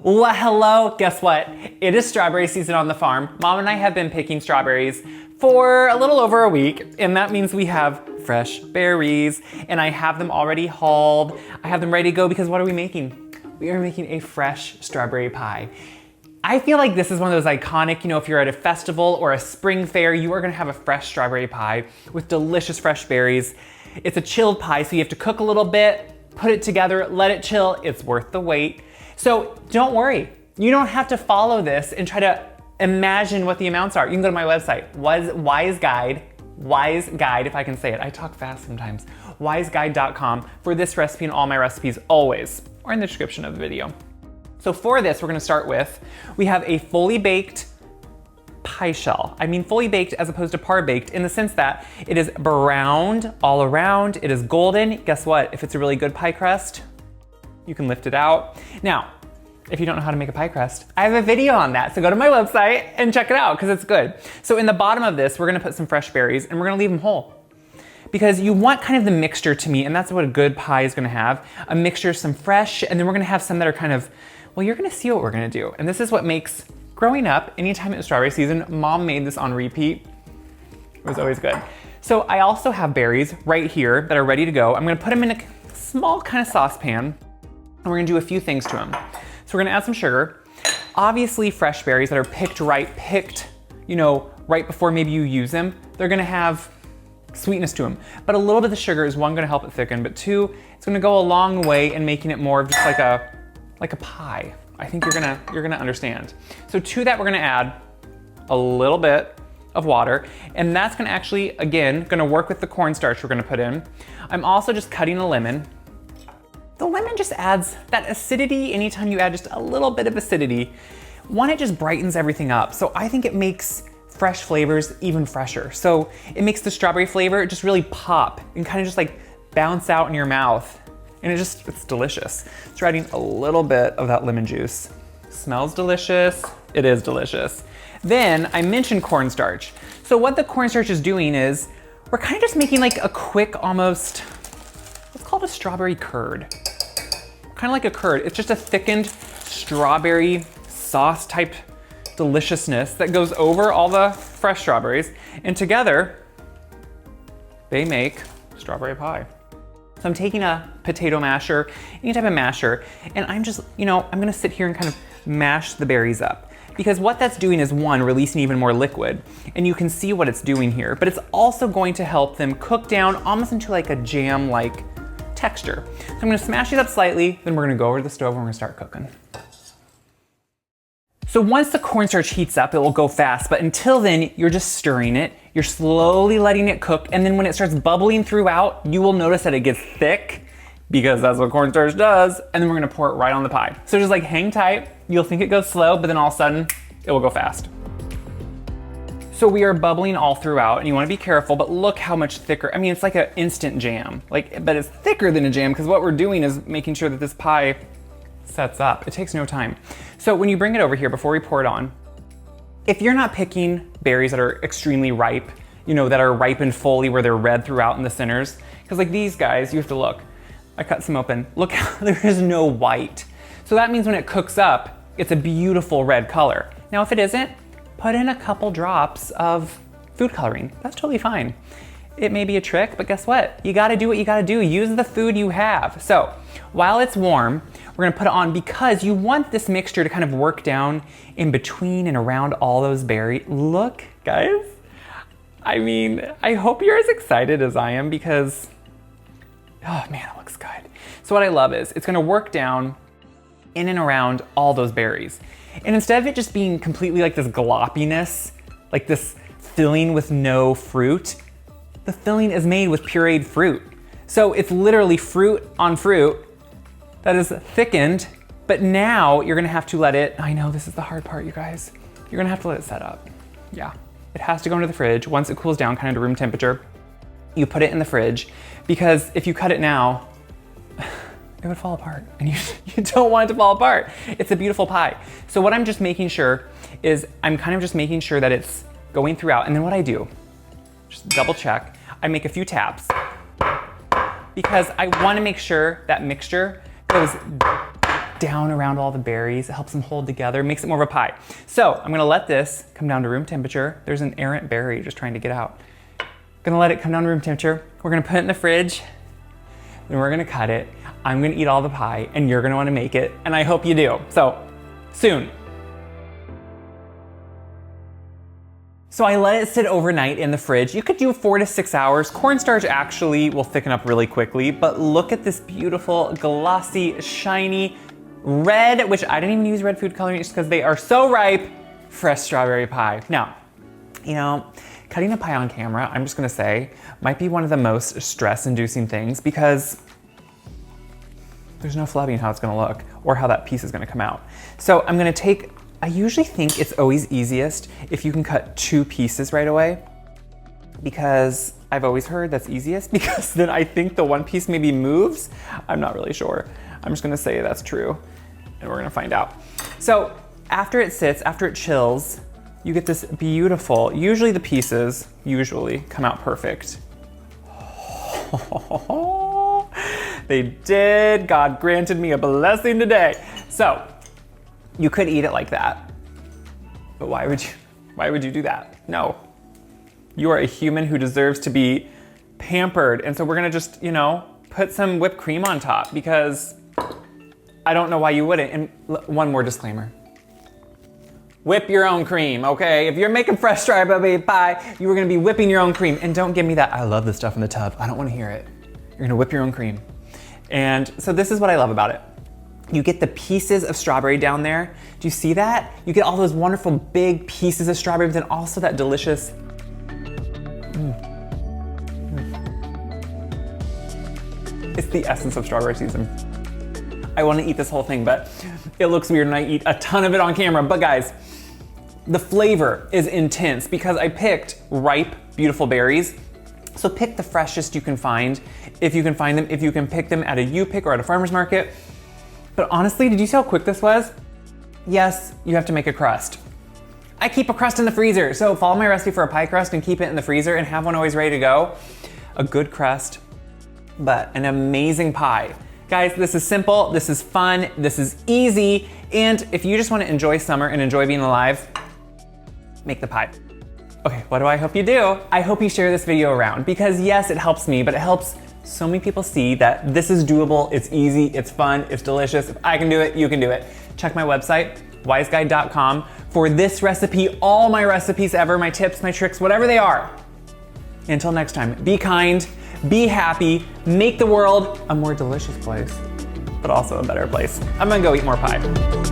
Well, hello, guess what? It is strawberry season on the farm. Mom and I have been picking strawberries for a little over a week, and that means we have fresh berries, and I have them already hauled. I have them ready to go because what are we making? We are making a fresh strawberry pie. I feel like this is one of those iconic, if you're at a festival or a spring fair, you are gonna have a fresh strawberry pie with delicious fresh berries. It's a chilled pie, so you have to cook a little bit, put it together, let it chill. It's worth the wait. So don't worry, you don't have to follow this and try to imagine what the amounts are. You can go to my website, Wise Guide, if I can say it. I talk fast sometimes. wiseguide.com for this recipe and all my recipes always, or in the description of the video. So for this, we're gonna start with, we have a fully baked pie shell. I mean fully baked as opposed to par baked in the sense that it is browned all around, it is golden. Guess what? If it's a really good pie crust, you can lift it out. Now, if you don't know how to make a pie crust, I have a video on that. So go to my website and check it out because it's good. So in the bottom of this, we're gonna put some fresh berries and we're gonna leave them whole. Because you want kind of the mixture to me, and that's what a good pie is gonna have. A mixture of some fresh, and then we're gonna have some that are kind of, well, you're gonna see what we're gonna do. And this is what makes growing up, anytime it was strawberry season, Mom made this on repeat. It was always good. So I also have berries right here that are ready to go. I'm gonna put them in a small kind of saucepan, and we're gonna do a few things to them. So we're gonna add some sugar. Obviously fresh berries that are picked right before maybe you use them, they're gonna have sweetness to them. But a little bit of the sugar is one, gonna help it thicken, but two, it's gonna go a long way in making it more of just like a pie. I think you're gonna understand. So to that, we're gonna add a little bit of water, and that's gonna actually, again, gonna work with the cornstarch we're gonna put in. I'm also just cutting a lemon. The lemon just adds that acidity. Anytime you add just a little bit of acidity, one, it just brightens everything up. So I think it makes fresh flavors even fresher. So it makes the strawberry flavor just really pop and kind of just like bounce out in your mouth. And it's delicious. So we're adding a little bit of that lemon juice. Smells delicious, it is delicious. Then I mentioned cornstarch. So what the cornstarch is doing is, we're kind of just making like a quick almost, it's called a strawberry curd. Kind of like a curd. It's just a thickened strawberry sauce type deliciousness that goes over all the fresh strawberries, and together they make strawberry pie. So I'm taking a potato masher, any type of masher, and I'm just, I'm gonna sit here and kind of mash the berries up. Because what that's doing is, one, releasing even more liquid, and you can see what it's doing here, but it's also going to help them cook down almost into like a jam-like texture. So I'm gonna smash it up slightly, then we're gonna go over to the stove and we're gonna start cooking. So once the cornstarch heats up, it will go fast, but until then, you're just stirring it. You're slowly letting it cook, and then when it starts bubbling throughout, you will notice that it gets thick, because that's what cornstarch does, and then we're gonna pour it right on the pie. So just like hang tight, you'll think it goes slow, but then all of a sudden, it will go fast. So we are bubbling all throughout, and you wanna be careful, but look how much thicker. I mean, it's like an instant jam, but it's thicker than a jam, because what we're doing is making sure that this pie sets up. It takes no time. So when you bring it over here, before we pour it on, if you're not picking berries that are extremely ripe, that are ripened fully where they're red throughout in the centers, because like these guys, you have to look. I cut some open. Look how there is no white. So that means when it cooks up, it's a beautiful red color. Now, if it isn't, put in a couple drops of food coloring. That's totally fine. It may be a trick, but guess what? You gotta do what you gotta do. Use the food you have. So while it's warm, we're gonna put it on because you want this mixture to kind of work down in between and around all those berries. Look, guys. I mean, I hope you're as excited as I am because, oh man, it looks good. So what I love is it's gonna work down in and around all those berries. And instead of it just being completely like this gloppiness, like this filling with no fruit, the filling is made with pureed fruit. So it's literally fruit on fruit that is thickened, but now you're gonna have to let it, I know this is the hard part, you guys. You're gonna have to let it set up. Yeah, it has to go into the fridge. Once it cools down kind of to room temperature, you put it in the fridge, because if you cut it now, it would fall apart, and you don't want it to fall apart. It's a beautiful pie. So what I'm just making sure is, I'm kind of just making sure that it's going throughout, and then what I do, just double check. I make a few taps because I want to make sure that mixture goes down around all the berries. It helps them hold together, makes it more of a pie. So I'm gonna let this come down to room temperature. There's an errant berry just trying to get out. Gonna let it come down to room temperature. We're gonna put it in the fridge, then we're gonna cut it. I'm gonna eat all the pie, and you're gonna wanna make it, and I hope you do. So, soon. So I let it sit overnight in the fridge. You could do 4 to 6 hours. Cornstarch actually will thicken up really quickly, but look at this beautiful, glossy, shiny, red, which I didn't even use red food coloring just because they are so ripe, fresh strawberry pie. Now, you know, cutting a pie on camera, I'm just gonna say, might be one of the most stress-inducing things because there's no flubbing how it's gonna look or how that piece is gonna come out. So I'm gonna take, I usually think it's always easiest if you can cut 2 pieces right away, because I've always heard that's easiest because then I think the one piece maybe moves. I'm not really sure. I'm just gonna say that's true and we're gonna find out. So after it sits, after it chills, you get this beautiful, usually the pieces usually come out perfect. They did. God granted me a blessing today. So you could eat it like that, but why would you do that? No, you are a human who deserves to be pampered. And so we're gonna just, you know, put some whipped cream on top because I don't know why you wouldn't. And one more disclaimer. Whip your own cream, okay? If you're making fresh strawberry pie, you were gonna be whipping your own cream. And don't give me that, I love this stuff in the tub. I don't wanna hear it. You're gonna whip your own cream. And so this is what I love about it. You get the pieces of strawberry down there. Do you see that? You get all those wonderful big pieces of strawberry, but then also that delicious, It's the essence of strawberry season. I wanna eat this whole thing, but it looks weird and I eat a ton of it on camera. But guys, the flavor is intense because I picked ripe, beautiful berries. So pick the freshest you can find, if you can find them, if you can pick them at a U-Pick or at a farmer's market. But honestly, did you see how quick this was? Yes, you have to make a crust. I keep a crust in the freezer, so follow my recipe for a pie crust and keep it in the freezer and have one always ready to go. A good crust, but an amazing pie. Guys, this is simple, this is fun, this is easy, and if you just wanna enjoy summer and enjoy being alive, make the pie. Okay, what do I hope you do? I hope you share this video around because yes, it helps me, but it helps so many people see that this is doable, it's easy, it's fun, it's delicious. If I can do it, you can do it. Check my website, wiseguide.com, for this recipe, all my recipes ever, my tips, my tricks, whatever they are. Until next time, be kind, be happy, make the world a more delicious place, but also a better place. I'm gonna go eat more pie.